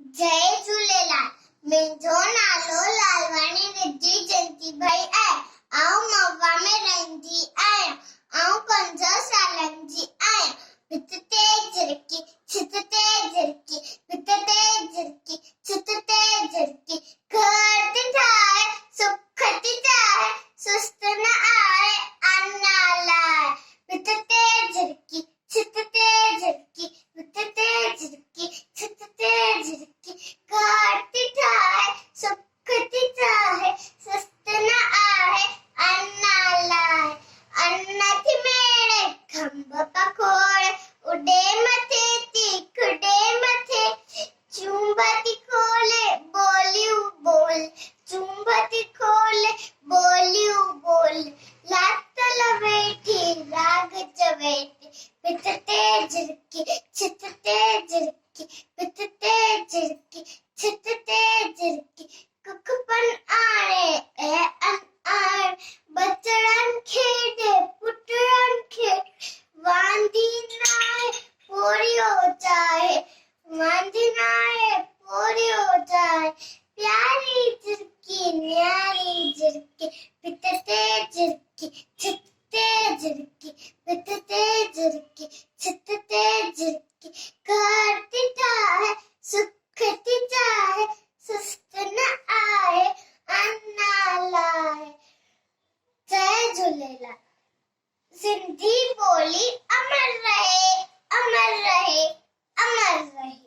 जय झूलेलाल। मुंहिंजो नालो लालवानी रिद्धि जयंती भाई आहे। आउं मवा में रहंदी आहियां। आउं 5 सालनि जी आहियां। भित ते झिरकी, छित ते झिरकी, भित ते झिरकी, छित ते झिरकी। घर थी ठाहे, सुख थी चाहे, सुस्त न आए अन्ना लाए। भित ते झिरकी, छित ते झिरकी, भित ते झिरकी, छित ते झिरकी। घर थी ठाहे, सुख थी चाहे, सुस्त न आए अन्ना लाए। अन्ना थी मेरे खंभ पकोड़े, उडे मथे तीख उडे मथे। चुंबती खोले बोलियूं बोल, चुंबती खोले बोलियूं बोल। लात लवेठी राग चवेटी, भित ते झिरकी, छित ते झिरकी, भित ते झिरकी, छित ते झिरकी। कुखपन आणे ऐं अन आणे, बचड़न खेॾे पुटड़न खेॾे। वांदी नाहे पोरियो चाहे, वांदी नाहे पोरियो चाहे। प्यारी झिरकी न्यारी झिरकी, भित ते झिरकी, छित ते झिरकी, भित ते झिरकी, छित ते झिरकी। घर थी ठाहे, सुख थी चाहे, सुस्त न आए अन्ना लाए। जय झूलेलाल। सिंधी ॿोली अमर रहे, अमर रहे, अमर रहे।